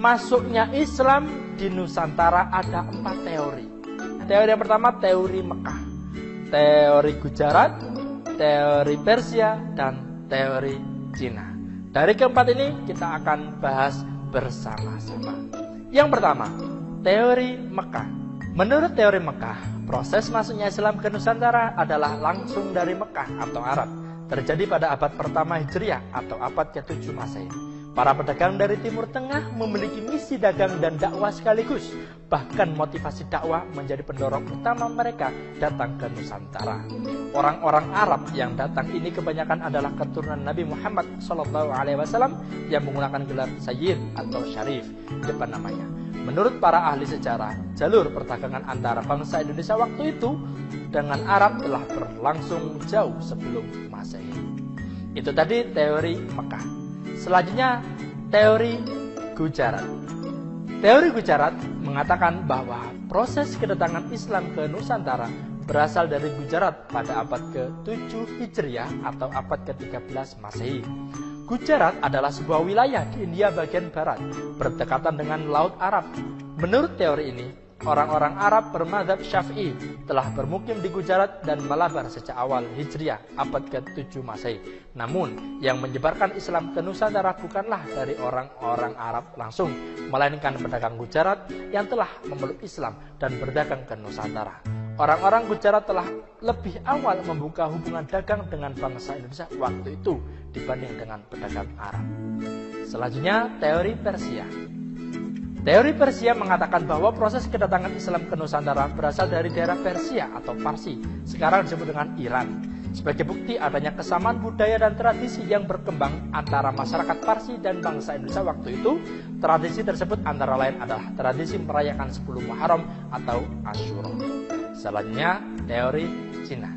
masuknya Islam di Nusantara ada 4 teori. Teori yang pertama teori Mekah, teori Gujarat, teori Persia, dan teori Cina. Dari keempat ini kita akan bahas bersama-sama. Yang pertama, teori Mekah. Menurut teori Mekah, proses masuknya Islam ke Nusantara adalah langsung dari Mekah atau Arab, terjadi pada abad pertama Hijriah atau abad ke-7 Masehi. Para pedagang dari Timur Tengah memiliki misi dagang dan dakwah sekaligus. Bahkan motivasi dakwah menjadi pendorong utama mereka datang ke Nusantara. Orang-orang Arab yang datang ini kebanyakan adalah keturunan Nabi Muhammad SAW yang menggunakan gelar Sayyid atau Syarif depan namanya. Menurut para ahli sejarah, jalur perdagangan antara bangsa Indonesia waktu itu dengan Arab telah berlangsung jauh sebelum Masehi. Itu tadi teori Mekah. Selanjutnya, teori Gujarat. Teori Gujarat mengatakan bahwa proses kedatangan Islam ke Nusantara berasal dari Gujarat pada abad ke-7 Hijriah atau abad ke-13 Masehi. Gujarat adalah sebuah wilayah di India bagian barat, berdekatan dengan Laut Arab. Menurut teori ini, orang-orang Arab bermadzhab Syafi'i telah bermukim di Gujarat dan Malabar sejak awal Hijriah abad ke-7 Masehi. Namun, yang menyebarkan Islam ke Nusantara bukanlah dari orang-orang Arab langsung, melainkan pedagang Gujarat yang telah memeluk Islam dan berdagang ke Nusantara. Orang-orang Gujarat telah lebih awal membuka hubungan dagang dengan bangsa Indonesia waktu itu dibanding dengan pedagang Arab. Selanjutnya, teori Persia. Teori Persia mengatakan bahwa proses kedatangan Islam ke Nusantara berasal dari daerah Persia atau Parsi, sekarang disebut dengan Iran. Sebagai bukti adanya kesamaan budaya dan tradisi yang berkembang antara masyarakat Parsi dan bangsa Indonesia waktu itu, tradisi tersebut antara lain adalah tradisi merayakan 10 Muharram atau Asyura. Selanjutnya, teori Cina.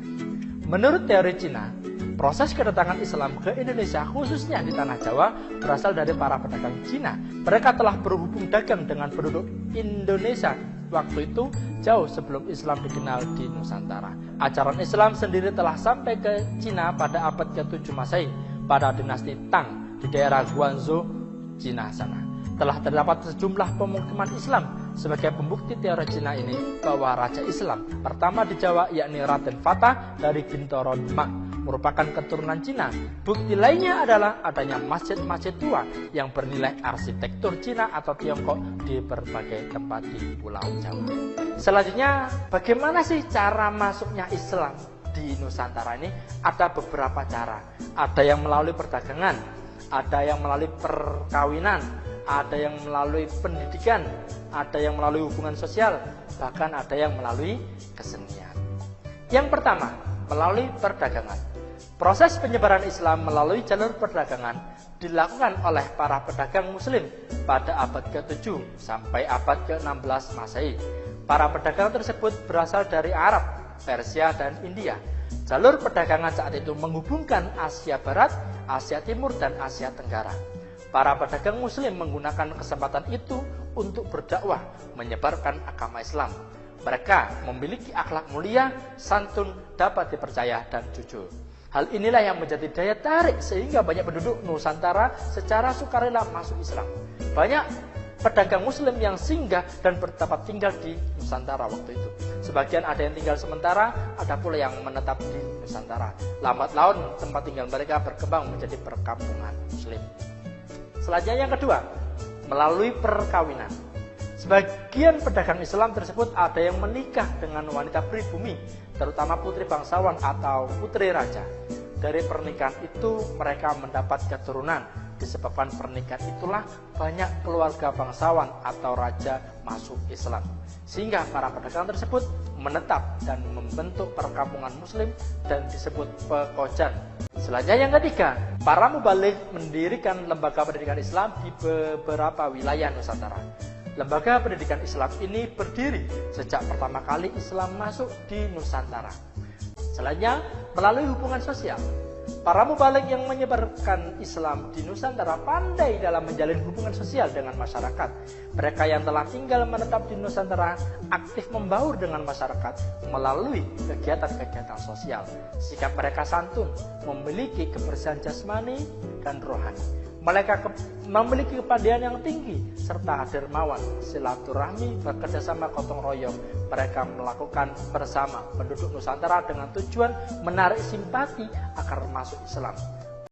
Menurut teori Cina, proses kedatangan Islam ke Indonesia khususnya di Tanah Jawa berasal dari para pedagang Cina. Mereka telah berhubung dagang dengan penduduk Indonesia waktu itu jauh sebelum Islam dikenal di Nusantara. Ajaran Islam sendiri telah sampai ke Cina pada abad ke-7 Masehi pada dinasti Tang di daerah Guangzhou, Cina sana. Telah terdapat sejumlah pemukiman Islam. Sebagai pembukti teori Cina ini bahwa Raja Islam pertama di Jawa yakni Raden Fatah dari Bintoro Demak merupakan keturunan Cina. Bukti lainnya adalah adanya masjid-masjid tua yang bernilai arsitektur Cina atau Tiongkok di berbagai tempat di Pulau Jawa. Selanjutnya, bagaimana sih cara masuknya Islam di Nusantara ini? Ada beberapa cara. Ada yang melalui perdagangan, ada yang melalui perkawinan, ada yang melalui pendidikan, ada yang melalui hubungan sosial, bahkan ada yang melalui kesenian. Yang pertama, melalui perdagangan. Proses penyebaran Islam melalui jalur perdagangan dilakukan oleh para pedagang muslim pada abad ke-7 sampai abad ke-16 Masehi. Para pedagang tersebut berasal dari Arab, Persia, dan India. Jalur perdagangan saat itu menghubungkan Asia Barat, Asia Timur, dan Asia Tenggara. Para pedagang muslim menggunakan kesempatan itu untuk berdakwah, menyebarkan agama Islam. Mereka memiliki akhlak mulia, santun, dapat dipercaya, dan jujur. Hal inilah yang menjadi daya tarik sehingga banyak penduduk Nusantara secara sukarela masuk Islam. Banyak pedagang muslim yang singgah dan bertempat tinggal di Nusantara waktu itu. Sebagian ada yang tinggal sementara, ada pula yang menetap di Nusantara. Lambat laun tempat tinggal mereka berkembang menjadi perkampungan muslim. Selanjutnya yang kedua, melalui perkawinan. Sebagian pedagang Islam tersebut ada yang menikah dengan wanita pribumi, terutama putri bangsawan atau putri raja. Dari pernikahan itu mereka mendapat keturunan. Disebabkan pernikahan itulah banyak keluarga bangsawan atau raja masuk Islam. Sehingga para pedagang tersebut menetap dan membentuk perkampungan muslim dan disebut pekojan. Selanjutnya yang ketiga, para mubalik mendirikan lembaga pendidikan Islam di beberapa wilayah Nusantara. Lembaga pendidikan Islam ini berdiri sejak pertama kali Islam masuk di Nusantara. Selanjutnya, melalui hubungan sosial. Para mubalik yang menyebarkan Islam di Nusantara pandai dalam menjalin hubungan sosial dengan masyarakat. Mereka yang telah tinggal menetap di Nusantara aktif membaur dengan masyarakat melalui kegiatan-kegiatan sosial. Sikap mereka santun, memiliki kebersihan jasmani dan rohani. Mereka memiliki kepandaian yang tinggi serta dermawan, silaturahmi, bekerjasama gotong royong. Mereka melakukan bersama penduduk Nusantara dengan tujuan menarik simpati agar masuk Islam.